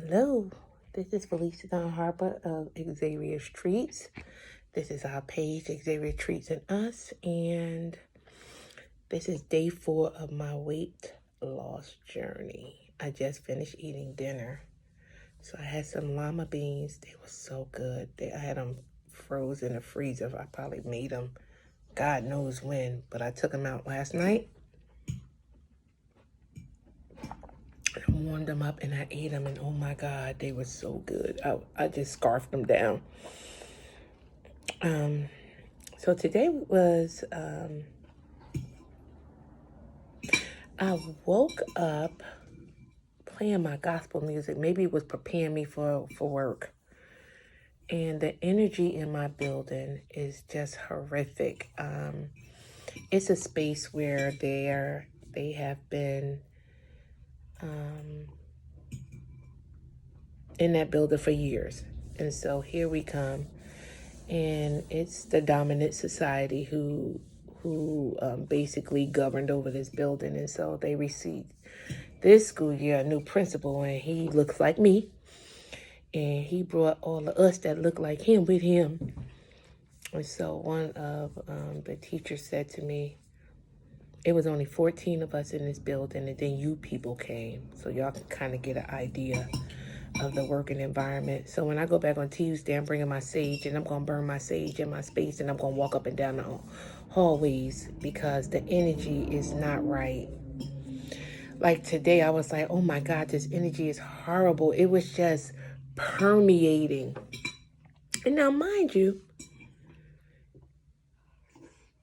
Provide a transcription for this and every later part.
Hello, this is Felicia Dawn Harper of Xavier's Treats. This is our page, Xavier Treats and Us, and this is day 4 of my weight loss journey. I just finished eating dinner. So I had some llama beans. They were so good. I had them frozen in the freezer. I probably made them God knows when, but I took them out last night. I warmed them up and I ate them, and oh my God, they were so good. I just scarfed them down. So today was, I woke up playing my gospel music. Maybe it was preparing me for work. And the energy in my building is just horrific. It's a space where they have been in that building for years. And so here we come. And it's the dominant society who basically governed over this building. And so they received this school year a new principal, and he looks like me. And he brought all of us that look like him with him. And so one of the teachers said to me, it was only 14 of us in this building, and then you people came. So y'all can kind of get an idea of the working environment. So when I go back on Tuesday, I'm bringing my sage, and I'm going to burn my sage in my space, and I'm going to walk up and down the hallways because the energy is not right. Like today, I was like, oh my God, this energy is horrible. It was just permeating. And now, mind you,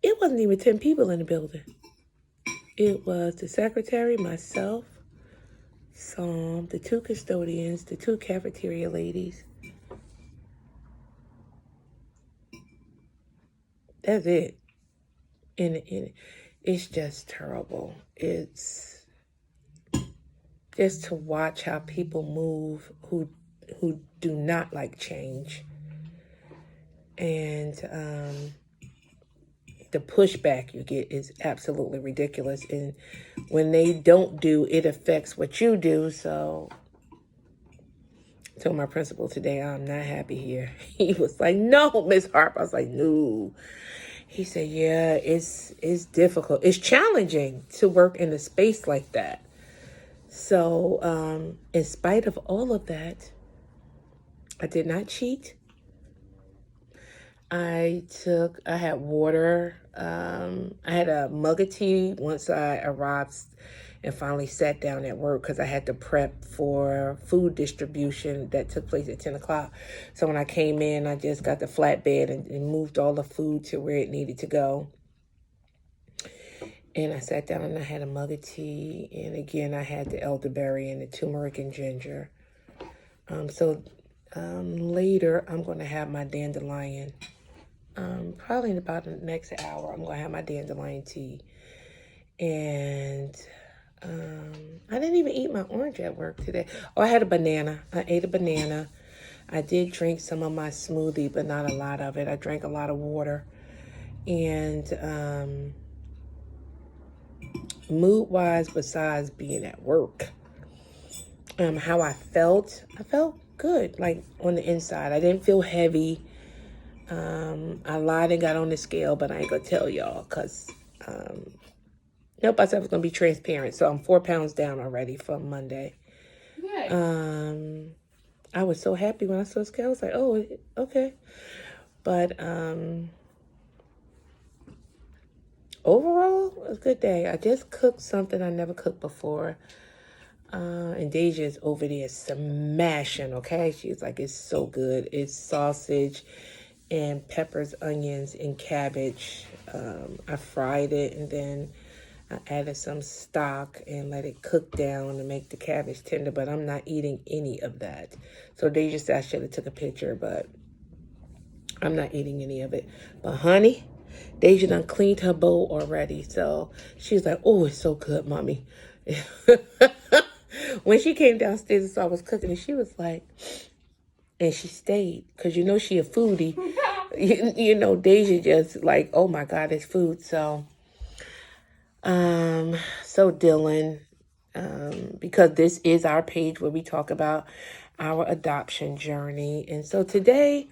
it wasn't even 10 people in the building. It was the secretary, myself, the 2 custodians, the 2 cafeteria ladies. That's it. And it's just terrible. It's just to watch how people move who do not like change. And the pushback you get is absolutely ridiculous. And when they don't do, it affects what you do. So I told my principal today, I'm not happy here. He was like, no, Miss Harper. I was like, no. He said, yeah, it's difficult. It's challenging to work in a space like that. So in spite of all of that, I did not cheat. I had water. I had a mug of tea once I arrived and finally sat down at work because I had to prep for food distribution that took place at 10 o'clock. So when I came in, I just got the flatbed and moved all the food to where it needed to go. And I sat down and I had a mug of tea. And again, I had the elderberry and the turmeric and ginger. Later, I'm going to have my dandelion. Probably in about the next hour, I'm going to have my dandelion tea. And I didn't even eat my orange at work today. Oh, I had a banana. I ate a banana. I did drink some of my smoothie, but not a lot of it. I drank a lot of water. And mood-wise, besides being at work, how I felt good, like on the inside. I didn't feel heavy. I lied and got on the scale, but I ain't gonna tell y'all because nope, I said I was gonna be transparent. So I'm 4 pounds down already from Monday. Nice. I was so happy when I saw the scale. I was like, oh, okay. But overall, it was a good day. I just cooked something I never cooked before. And Deja's over there smashing, okay? She's like, it's so good. It's sausage and peppers, onions, and cabbage. I fried it, and then I added some stock and let it cook down to make the cabbage tender, but I'm not eating any of that. So Deja said I should have took a picture, but I'm not eating any of it. But honey, Deja done cleaned her bowl already, so she's like, oh, it's so good, mommy. When she came downstairs and saw I was cooking, and she was like, and she stayed, because you know she a foodie. you know, Deja just like, oh my God, it's food. So Dylan, because this is our page where we talk about our adoption journey. And so today,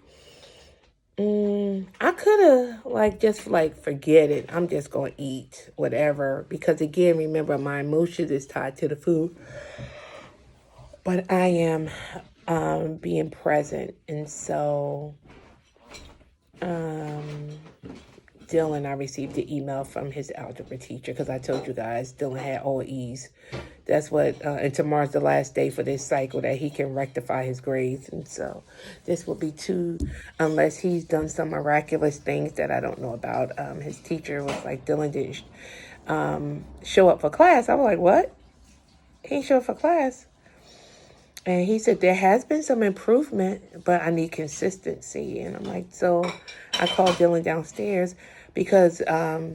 I could have just forget it. I'm just going to eat whatever. Because again, remember, my emotions is tied to the food. But I am being present. And so Dylan, I received the email from his algebra teacher because I told you guys Dylan had all E's. That's what, and tomorrow's the last day for this cycle that he can rectify his grades. And so this will be two, unless he's done some miraculous things that I don't know about. His teacher was like, Dylan didn't show up for class. I was like, what? He didn't show up for class. And he said, there has been some improvement, but I need consistency. And I'm like, so I called Dylan downstairs because I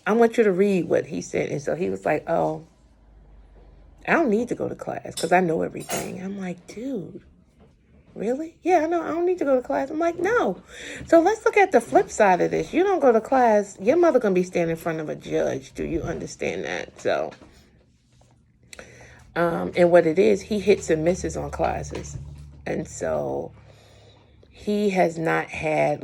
want you to read what he said. And so he was like, oh, I don't need to go to class because I know everything. I'm like, dude, really? Yeah, I know. I don't need to go to class. I'm like, no. So let's look at the flip side of this. You don't go to class, your mother going to be standing in front of a judge. Do you understand that? So, and what it is, he hits and misses on classes. And so he has not had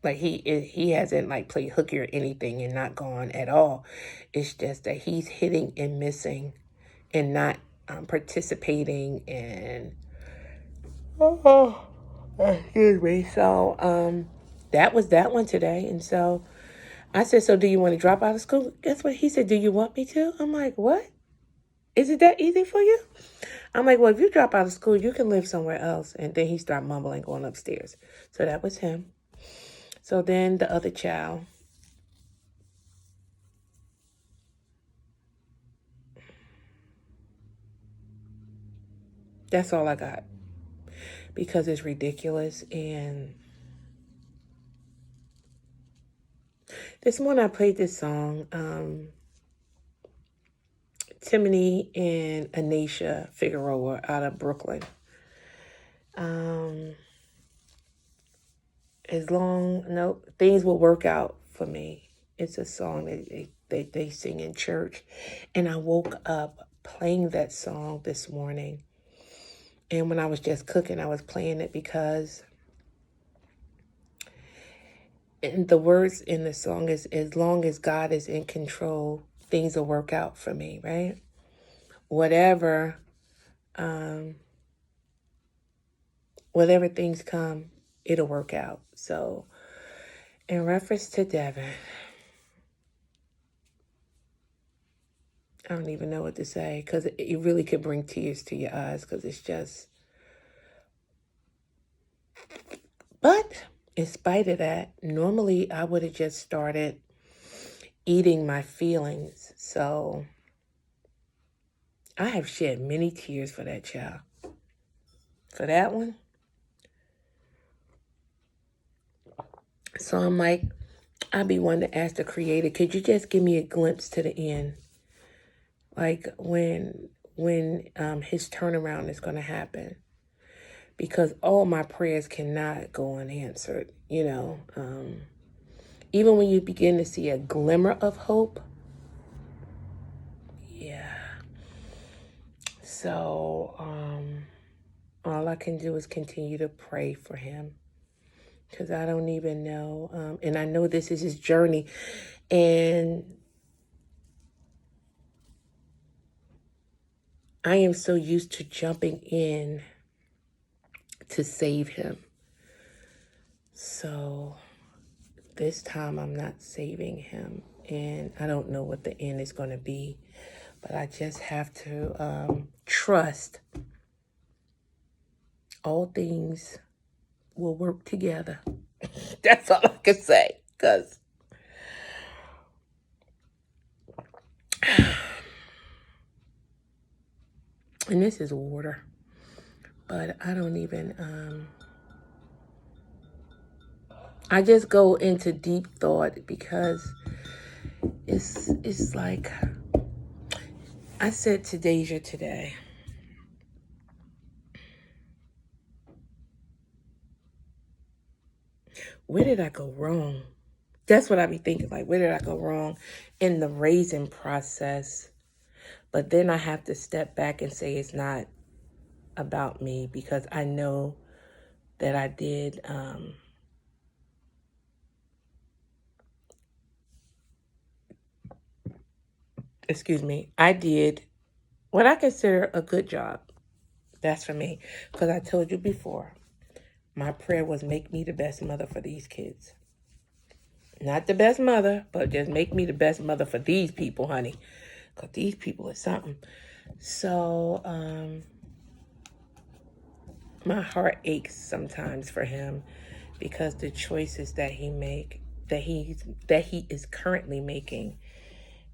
he hasn't played hooky or anything and not gone at all. It's just that he's hitting and missing and not participating and excuse me. So that was that one today. And so I said, so do you want to drop out of school? Guess what? He said, do you want me to? I'm like, what? Is it that easy for you? I'm like, well, if you drop out of school, you can live somewhere else. And then he started mumbling, going upstairs. So that was him. So then the other child, that's all I got. Because it's ridiculous. And this morning I played this song, Timony and Anisha Figueroa out of Brooklyn. Things will work out for me. It's a song that they sing in church. And I woke up playing that song this morning. And when I was just cooking, I was playing it because and the words in the song is, as long as God is in control, things will work out for me, right? Whatever things come, it'll work out. So in reference to Devin, I don't even know what to say because it really could bring tears to your eyes because it's just, but in spite of that, normally I would have just started eating my feelings. So I have shed many tears for that child. For that one. So I'm like, I'd be one to ask the creator, could you just give me a glimpse to the end? Like when his turnaround is going to happen. Because all my prayers cannot go unanswered, Even when you begin to see a glimmer of hope. Yeah. So all I can do is continue to pray for him. Because I don't even know. And I know this is his journey. And I am so used to jumping in to save him. So this time I'm not saving him. And I don't know what the end is going to be. But I just have to trust all things will work together. That's all I can say. Because and this is water. But I don't even I just go into deep thought because it's like I said to Deja today, where did I go wrong? That's what I be thinking, like, where did I go wrong in the raising process? But then I have to step back and say it's not about me, because I know that I did I did what I consider a good job. That's for me. Because I told you before, my prayer was make me the best mother for these kids. Not the best mother, but just make me the best mother for these people, honey. Because these people are something. So, my heart aches sometimes for him, because the choices that he is currently making,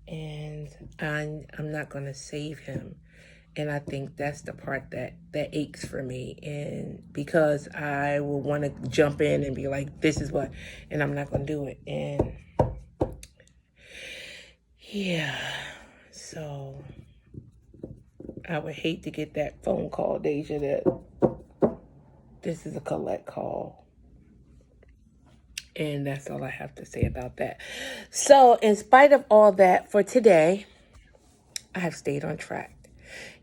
and I'm not going to save him. And I think that's the part that aches for me. And because I will want to jump in and be like, this is what, and I'm not going to do it. And yeah, so I would hate to get that phone call, Deja, that this is a collect call. And that's all I have to say about that. So in spite of all that, for today, I have stayed on track.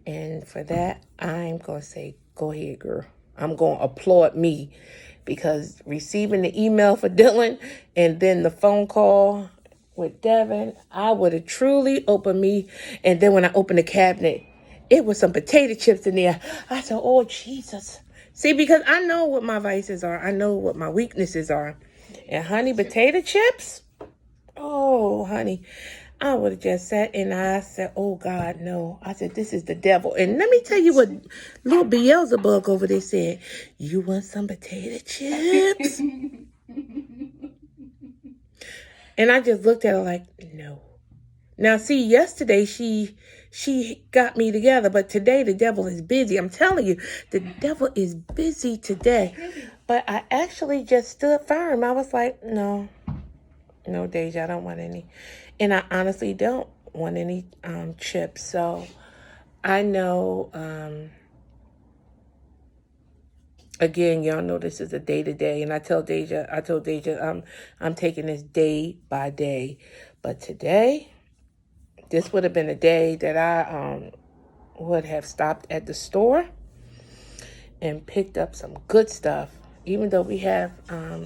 And for that, I'm going to say, go ahead, girl. I'm going to applaud me, because receiving the email for Dylan and then the phone call with Devin, I would have truly opened me. And then when I opened the cabinet, it was some potato chips in there. I said, oh, Jesus. See, because I know what my vices are. I know what my weaknesses are. And honey, potato chips? Oh, honey. I would have just sat and I said, oh, God, no. I said, this is the devil. And let me tell you what little Beelzebub over there said. You want some potato chips? And I just looked at her like, no. Now, see, yesterday she got me together, but today the devil is busy. I'm telling you, the devil is busy today. But I actually just stood firm. I was like, no, Deja, I don't want any. And I honestly don't want any chips. So I know, again, y'all know this is a day-to-day. And I told Deja, I'm taking this day by day. But today, this would have been a day that I would have stopped at the store and picked up some good stuff. Even though we have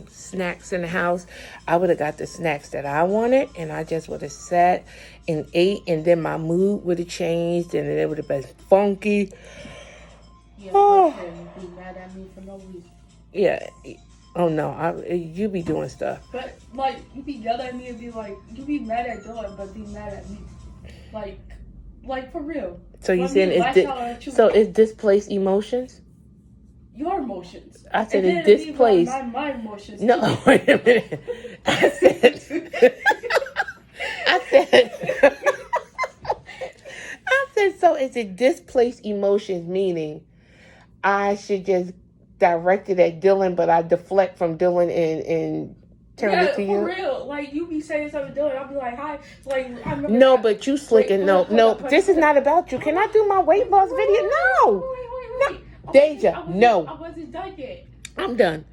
snacks in the house, I would have got the snacks that I wanted, and I just would have sat and ate, and then my mood would have changed, and it would have been funky. Yeah, oh. Be mad at me for no reason. Yeah. Oh, no. You be doing stuff. But, like, you be yelling at me and be like, you be mad at Dylan, but be mad at me. Like for real. So you saying it's displaced emotions? Your emotions. I said it's displaced. My emotions. No, too. Wait a minute. I said, so is it displaced emotions, meaning I should just direct it at Dylan, but I deflect from Dylan and turn it to you? Yeah, for real. Like, you be saying something to Dylan, I'll be like, hi. Like, I remember no, that. but you slicking. No. This is not about you. Can I do my weight loss video? No. Wait. Deja, no. I wasn't done yet. I'm done.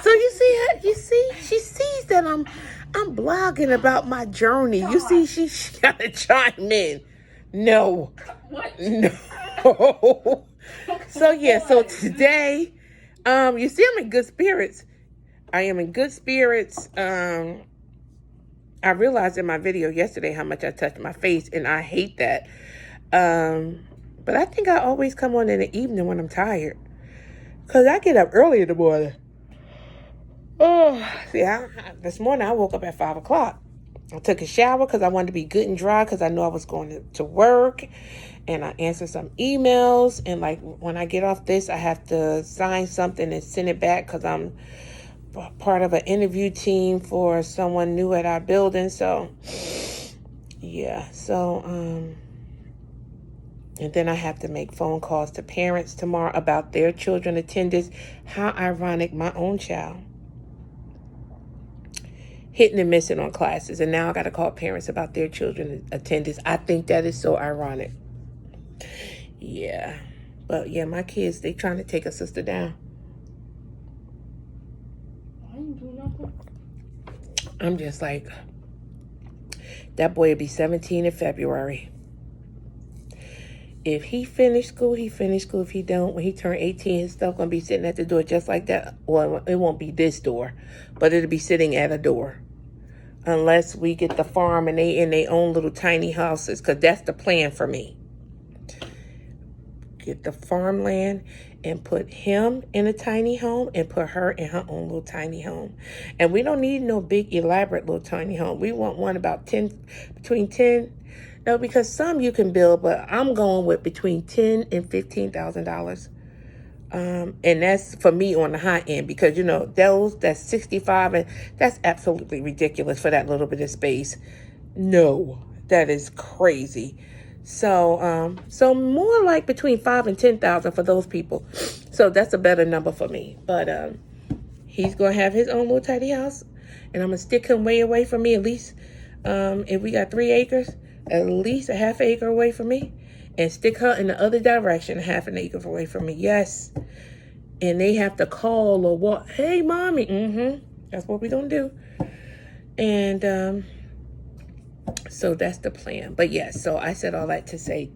So you see her? You see? She sees that I'm blogging about my journey. God. You see, she got to chime in. No. What? No. So yeah. So today, you see, I'm in good spirits. I am in good spirits. I realized in my video yesterday how much I touched my face, and I hate that. But I think I always come on in the evening when I'm tired, because I get up early in the morning. Oh, see, this morning I woke up at 5 o'clock. I took a shower because I wanted to be good and dry, because I knew I was going to work. And I answered some emails. And like when I get off this, I have to sign something and send it back, because I'm part of an interview team for someone new at our building. So, yeah. So, and then I have to make phone calls to parents tomorrow about their children attendance. How ironic, my own child hitting and missing on classes, and now I got to call parents about their children attendance. I think that is so ironic. Yeah. But yeah, my kids, they trying to take a sister down. I didn't do nothing. I'm just like, that boy will be 17 in February. If he finished school, he finished school. If he don't, when he turned 18, his stuff gonna be sitting at the door just like that. Well, it won't be this door, but it'll be sitting at a door. Unless we get the farm and they in their own little tiny houses, because that's the plan for me. Get the farmland and put him in a tiny home and put her in her own little tiny home. And we don't need no big elaborate little tiny home. We want one about 10, between 10. No, because some you can build, but I'm going with between $10,000 and $15,000. And that's for me on the high end, because that's 65, and that's absolutely ridiculous for that little bit of space. No, that is crazy. So more like between 5 and 10,000 for those people. So that's a better number for me. But he's gonna have his own little tiny house, and I'm gonna stick him way away from me. At least if we got 3 acres, at least a half acre away from me, and stick her in the other direction, half an acre away from me. Yes. And they have to call or what? Hey, mommy. That's what we're gonna do. And so that's the plan. But yes, so I said all that to say,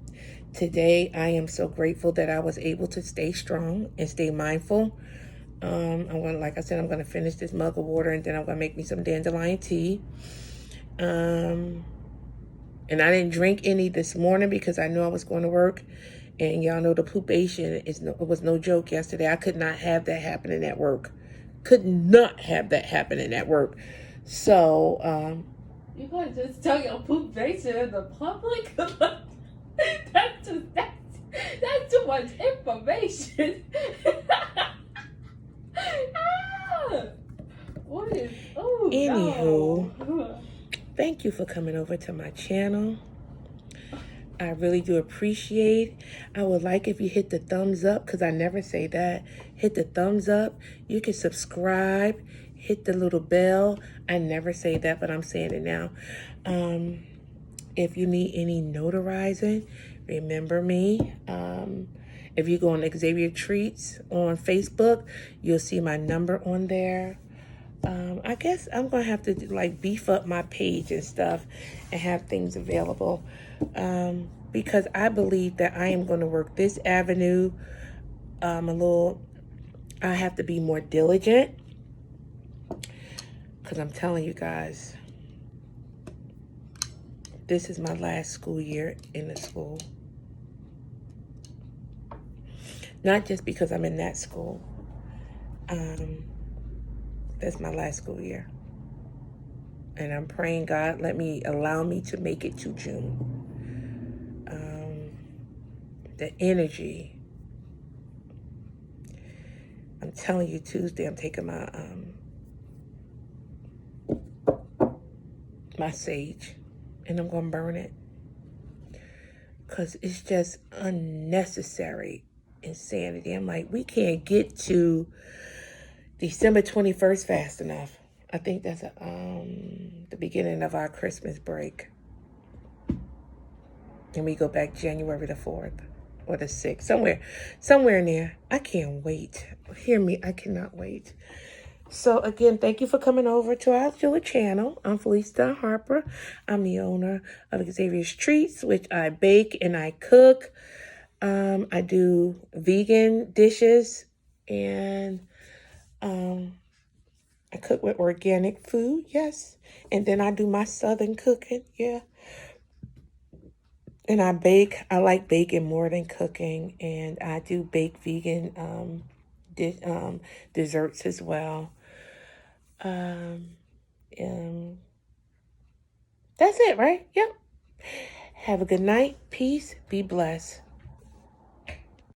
today I am so grateful that I was able to stay strong and stay mindful. I'm gonna, like I said, I'm gonna finish this mug of water, and then I'm gonna make me some dandelion tea. And I didn't drink any this morning because I knew I was going to work. And y'all know the poopation it was no joke yesterday. I could not have that happening at work. Could not have that happening at work. So, You guys just tell your poop nation in the public? that's too much information. What is? Oh, anywho, no. Thank you for coming over to my channel. I really do appreciate. I would like if you hit the thumbs up, because I never say that. Hit the thumbs up. You can subscribe. Hit the little bell. I never say that, but I'm saying it now. If you need any notarizing, remember me. If you go on Xavier Treats on Facebook, you'll see my number on there. I guess I'm going to have to beef up my page and stuff and have things available. Because I believe that I am going to work this avenue I have to be more diligent, because I'm telling you guys, this is my last school year in the school. Not just because I'm in that school. That's my last school year. And I'm praying God allow me to make it to June. The energy. I'm telling you, Tuesday I'm taking my sage, and I'm gonna burn it, because it's just unnecessary insanity. I'm like, we can't get to December 21st fast enough. I think that's the beginning of our Christmas break, and we go back January the 4th or the 6th, somewhere in there. I can't wait. Hear me, I cannot wait. So again, thank you for coming over to our little channel. I'm Felicia Harper. I'm the owner of Xavier's Treats, which I bake and I cook. I do vegan dishes, and I cook with organic food, yes. And then I do my southern cooking, yeah. And I bake. I like baking more than cooking, and I do bake vegan desserts as well. That's it, right? Yep. Have a good night. Peace. Be blessed.